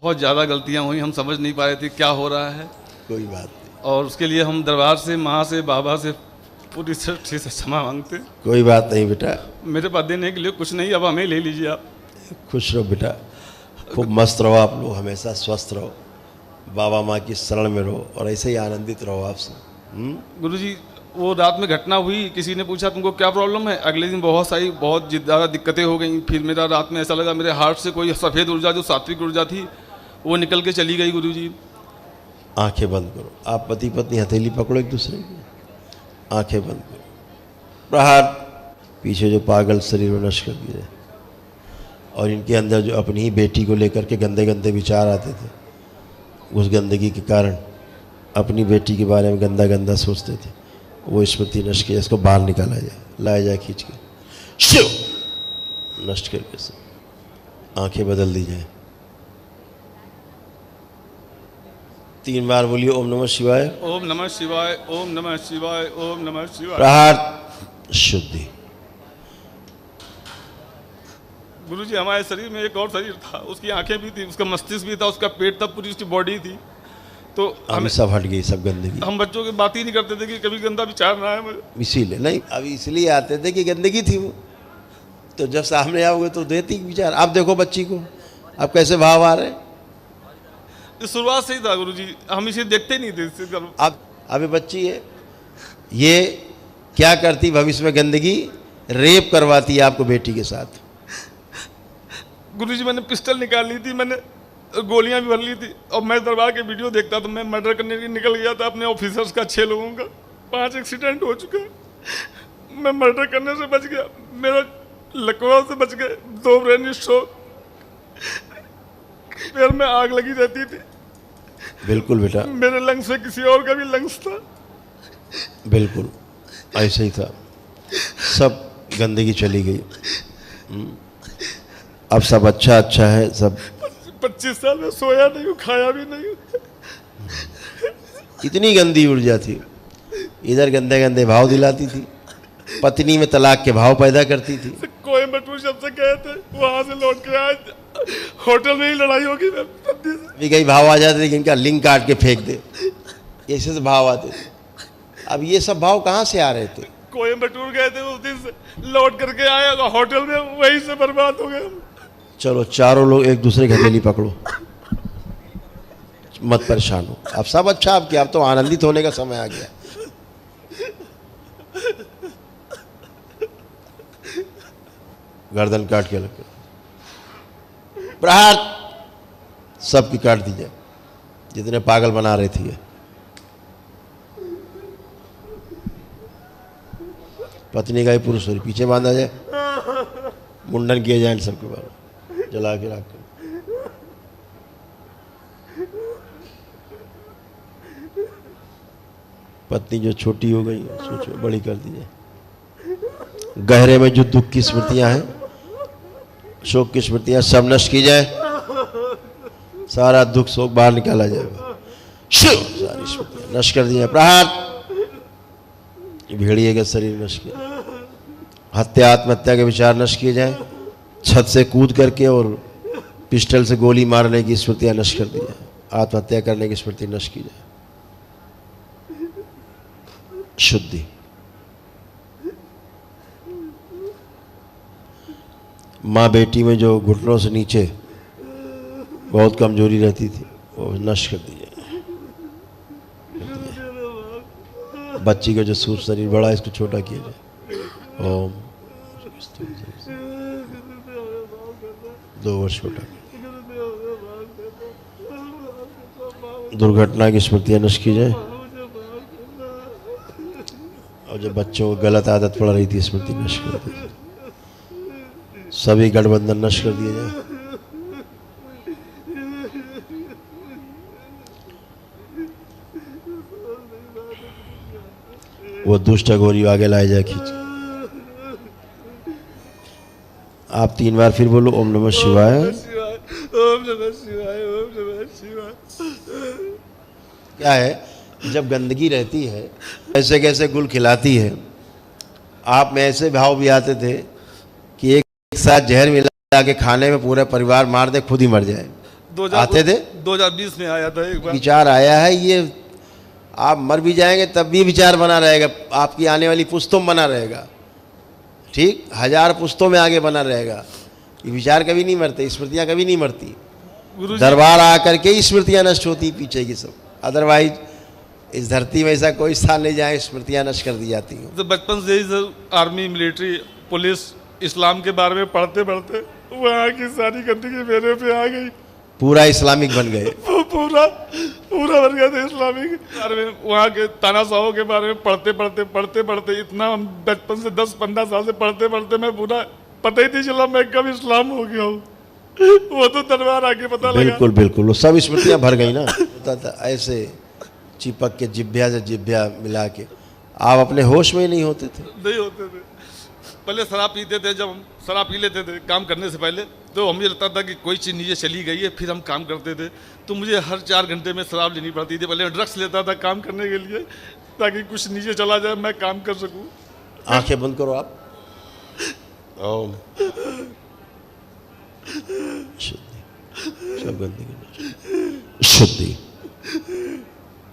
बहुत ज़्यादा गलतियाँ हुई, हम समझ नहीं पा रहे थे क्या हो रहा है। कोई बात नहीं, और उसके लिए हम दरबार से, माँ से, बाबा से पूरी सच्ची से क्षमा मांगते। कोई बात नहीं बेटा, मेरे पास देने के लिए कुछ नहीं, अब हमें ले लीजिए आप। खुश रहो बेटा, खूब मस्त रहो आप लोग, हमेशा स्वस्थ रहो, बाबा माँ की शरण में रहो और ऐसे ही आनंदित रहो आपसे। गुरुजी, वो रात में घटना हुई, किसी ने पूछा तुमको क्या प्रॉब्लम है, अगले दिन बहुत ज़्यादा दिक्कतें हो गई। फिर मेरा रात में ऐसा लगा मेरे हार्ट से कोई सफ़ेद ऊर्जा, जो सात्विक ऊर्जा थी, वो निकल के चली गई। गुरुजी, आंखें बंद करो, आप पति पत्नी हथेली पकड़ो एक दूसरे की, आंखें बंद करो। प्रहार, पीछे जो पागल शरीर में नष्ट कर दिए और इनके अंदर जो अपनी ही बेटी को लेकर के गंदे गंदे विचार आते थे, उस गंदगी के कारण अपनी बेटी के बारे में गंदा गंदा सोचते थे, वो स्मृति नष्ट किया, इसको बाहर निकाला जाए, लाया जाए खींच के, शिव नष्ट करके से आंखें बदल दी जाए। 3 बार बोलिए ओम नमः शिवाय, ओम नमः शिवाय, ओम नमः शिवाय, ओम नमः शिवाय। प्रहार, शुद्धि। गुरुजी, हमारे शरीर में एक और शरीर था, उसकी आंखें भी थी, उसका मस्तिष्क भी था, उसका पेट था, पूरी उसकी बॉडी थी। तो हम सब हट गई, सब गंदगी। हम बच्चों की बात ही नहीं करते थे कि कभी गंदा विचार ना है मुझे। इसीलिए नहीं, अभी इसलिए आते थे कि गंदगी थी वो, तो जब सामने आओगे तो देती विचार। आप देखो बच्ची को, आप कैसे भाव आ रहे हैं। शुरुआत से ही था गुरुजी, हम इसे देखते नहीं थे। अब अभी बच्ची है, ये क्या करती भविष्य में, गंदगी रेप करवाती है आपको बेटी के साथ। गुरुजी, मैंने पिस्टल निकाल ली थी, मैंने गोलियां भी भर ली थी, और मैं दरबार के वीडियो देखता तो मैं मर्डर करने के निकल गया था अपने ऑफिसर्स का, 6 लोगों का। 5 एक्सीडेंट हो चुका है, मैं मर्डर करने से बच गया, मेरा लकवा से बच गए, 2 ब्रेन स्ट्रोक, पैर में आग लगी रहती थी। बिल्कुल बेटा, मेरे लंग्स में किसी और का भी लंग्स था। बिल्कुल ऐसे ही था, सब गंदगी चली गई। अब सब अच्छा अच्छा है, सब 25 साल में सोया नहीं हूँ, खाया भी नहीं हूँ। इतनी गंदी ऊर्जा थी, इधर गंदे गंदे भाव दिलाती थी, पत्नी में तलाक के भाव पैदा करती थी। कोयम्बटूर सबसे गए थे, वहां से लौट के आए, होटल में ही लड़ाई होगी। भी कई भाव आ जाते थे कि इनका लिंग काट के फेंक दे, ऐसे से भाव आते थे। अब ये सब भाव कहाँ से आ रहे थे। कोयम्बटूर गए थे, उस दिन से लौट करके आए होटल में, वहीं से बर्बाद हो गए। चलो चारों लोग एक दूसरे की हथेली पकड़ो, मत परेशान हो, अब सब अच्छा आपके, अब तो आनंदित होने का समय आ गया। गर्दन काट के लग प्रहार, सबकी काट दी जाए जितने पागल बना रही थी ये। पत्नी का ही पुरुष पीछे बांधा जाए, मुंडन किए जाए सबके बारे, जला के रख कर। पत्नी जो छोटी हो गई सोचो बड़ी कर दी जाए। गहरे में जो दुख की स्मृतियां हैं, शोक की स्मृतियां, सब नष्ट की जाए, सारा दुख शोक बाहर निकाला जाएगा, सारी स्मृतियां नष्ट कर दी जाए। प्रहार, भेड़िए का शरीर नष्ट किया, हत्या आत्महत्या के विचार नष्ट किए जाए, छत से कूद करके और पिस्टल से गोली मारने की स्मृतियां नष्ट कर दी जाए, आत्महत्या करने की स्मृति नष्ट की जाए। शुद्धि, माँ बेटी में जो घुटनों से नीचे बहुत कमजोरी रहती थी वो नष्ट कर दी जाए। बच्ची का जो सूर शरीर बड़ा इसको छोटा किया जाए। ओम 2 वर्ष छोटा। दुर्घटना की स्मृतियां नष्ट की जाए, और जो बच्चों को गलत आदत पड़ रही थी स्मृति नष्ट कर दी जाए, सभी गठबंधन नष्ट कर दिए जाए। वो दुष्ट अघोरी आगे लाए जाए खींच। आप 3 बार फिर बोलो ओम नमः शिवाय, ओम नमः शिवाय, ओम नमः शिवाय। क्या है, जब गंदगी रहती है ऐसे कैसे गुल खिलाती है। आप में ऐसे भाव भी आते थे कि एक साथ जहर मिला के खाने में पूरा परिवार मार दे, खुद ही मर जाए। आते थे? 2020 में आया था एक बार। विचार आया है, ये आप मर भी जाएंगे तब भी विचार बना रहेगा, आपकी आने वाली पुश्तों में बना रहेगा, ठीक, 1000 पुश्तों में आगे बना रहेगा। ये विचार कभी नहीं मरते, स्मृतियाँ कभी नहीं मरती। गुरुजी दरबार आकर के ही स्मृतियाँ नष्ट होती पीछे की सब, अदरवाइज इस धरती में ऐसा कोई स्थान नहीं जहाँ स्मृतियाँ नष्ट कर दी जाती हैं। तो बचपन से ही सर आर्मी, मिलिट्री, पुलिस, इस्लाम के बारे में पढ़ते पढ़ते वहाँ की सारी गंदगी मेरे पे आ गई। पूरा इस्लामिक बन गए। वो पूरा बन गया था इस्लामिक बारे में। वहाँ के तानाशाहों के बारे में पढ़ते पढ़ते इतना हम बचपन से 10-15 साल से पढ़ते पढ़ते मैं पूरा पता ही नहीं चला मैं कब इस्लाम हो गया हूँ। वो तो दरबार आके पता लगा। बिल्कुल बिल्कुल, वो सब स्मृतियाँ भर गई ना। होता था ऐसे चिपक के जिभ्या से जिभ्या मिला के, आप अपने होश में ही नहीं होते थे। नहीं होते थे। पहले शराब पीते थे, जब हम शराब पी लेते थे काम करने से पहले, तो हमें लगता था कि कोई चीज़ नीचे चली गई है, फिर हम काम करते थे। तो मुझे हर 4 घंटे में शराब लेनी पड़ती थी। पहले मैं ड्रग्स लेता था काम करने के लिए, ताकि कुछ नीचे चला जाए, मैं काम कर सकूँ। आंखें बंद करो आप। ओम शुद्धि, सब गंदगी शुद्धि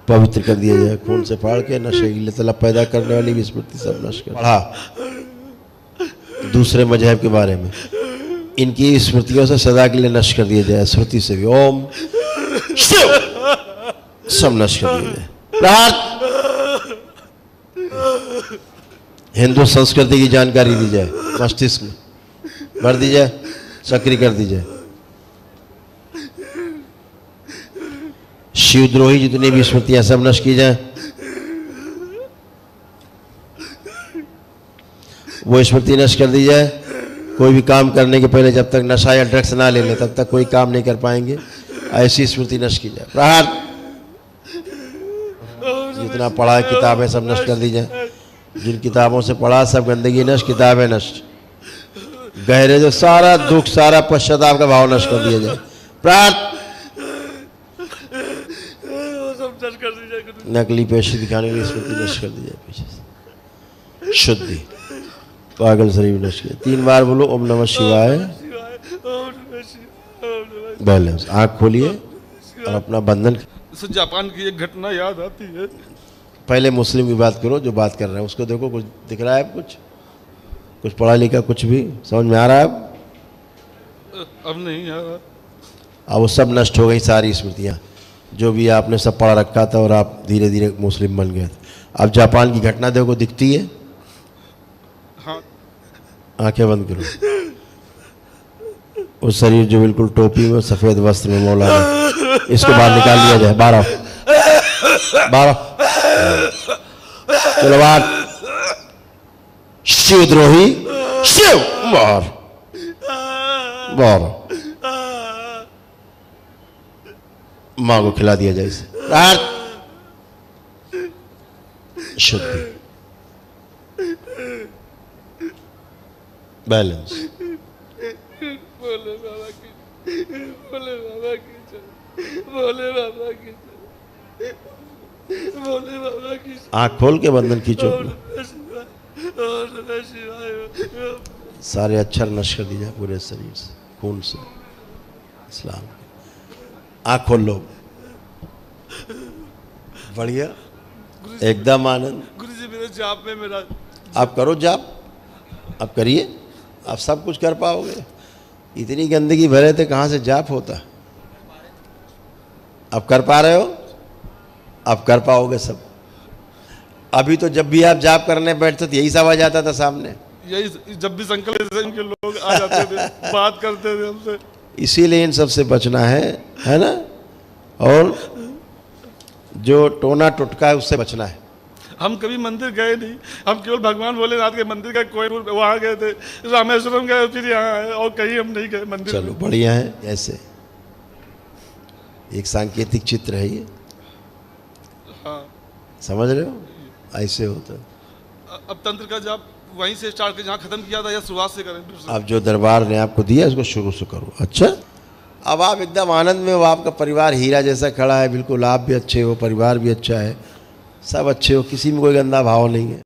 पवित्र कर दिया जाए, खून से फाड़ के नशे तलब पैदा करने वाली भी स्मृति सब नष्ट कर। पढ़ा दूसरे मजहब के बारे में, इनकी स्मृतियों से सदा के लिए नष्ट कर दिया जाए, श्रुति से भी ओम शिव सब नष्ट कर दिया जाए। प्रहार हिंदू संस्कृति की जानकारी दी जाए, मस्तिष्क में भर दी जाए, सक्रिय कर दी जाए। शिवद्रोही जितनी भी स्मृतियां सब नष्ट की जाए। वो स्मृति नष्ट कर दी जाए। कोई भी काम करने के पहले जब तक नशा या ड्रग्स ना ले ले तब तक कोई काम नहीं कर पाएंगे, ऐसी स्मृति नष्ट की जाए। प्रहार जितना पढ़ा है किताबें सब नष्ट कर दी जाए। जिन किताबों से पढ़ा सब गंदगी नष्ट, किताबें नष्ट। गहरे जो सारा दुख सारा पश्चाताप का भाव नष्ट कर दिया जाए। प्रहार नकली पेशी दिखाने के लिए स्मृति नष्ट कर दी जाए पीछे से। शुद्धि पागल शरीर नष्ट किया। 3 बार बोलो ओम नमः शिवाय। बैलेंस, आँख खोलिए और अपना बंधन। जापान की एक घटना याद आती है। पहले मुस्लिम की बात करो, जो बात कर रहे हैं उसको देखो, कुछ दिख रहा है? कुछ पढ़ा लिखा कुछ भी समझ में आ रहा है? अब नहीं आ रहा। अब वो सब नष्ट हो गई, सारी स्मृतियाँ जो भी आपने सब पढ़ा रखा था और आप धीरे धीरे मुस्लिम बन गए। अब जापान की घटना देखो, दिखती है? हाँ। आंखें बंद करो। वो शरीर जो बिल्कुल टोपी में सफेद वस्त्र में मौलाना, इसको बाहर निकाल लिया जाए। 12 चलो बाहर। शिवद्रोही शिव बाहर बाहर। माँ को खिला दिया जाए इसे। शुद्धि बैलेंस। बोले बाबा की, बोले बाबा की, बोले बाबा की, बोले बाबा की। आँख खोल के बंधन खींचो। सारे अक्षर नष्ट कर दिया पूरे शरीर से, खून से। इस्लाम। आँख खोल लो। बढ़िया, एकदम आनंद। गुरुजी मेरे जाप में मेरा, आप करो जाप, आप करिए, आप सब कुछ कर पाओगे। इतनी गंदगी भरे थे, कहाँ से जाप होता? आप कर पा रहे हो? आप कर पाओगे सब। अभी तो जब भी आप जाप करने बैठते तो यही सब आ जाता था सामने। यही जब भी संकल्प के लोग आ जाते थे, बात करते थे हमसे। इसीलिए इन सब से बचना है ना? और जो टोना टुटका है उससे बचना है। हम कभी मंदिर गए नहीं, हम केवल भगवान भोलेनाथ के मंदिर का कोई वहाँ गए थे, रामेश्वरम गए, फिर यहाँ आए, और कहीं हम नहीं गए मंदिर। चलो बढ़िया है। ऐसे एक सांकेतिक चित्र है ये। हाँ, समझ रहे हो? ऐसे होता। अब तंत्र का जाप वहीं से स्टार्ट कर, जहाँ खत्म किया था, या शुरुआत से करें? अब जो दरबार ने आपको दिया इसको शुरू से करो। अच्छा, अब आप एकदम आनंद में हो। आपका परिवार हीरा जैसा खड़ा है, बिल्कुल। आप भी अच्छे हो, परिवार भी अच्छा है, सब अच्छे हो, किसी में कोई गंदा भाव नहीं है।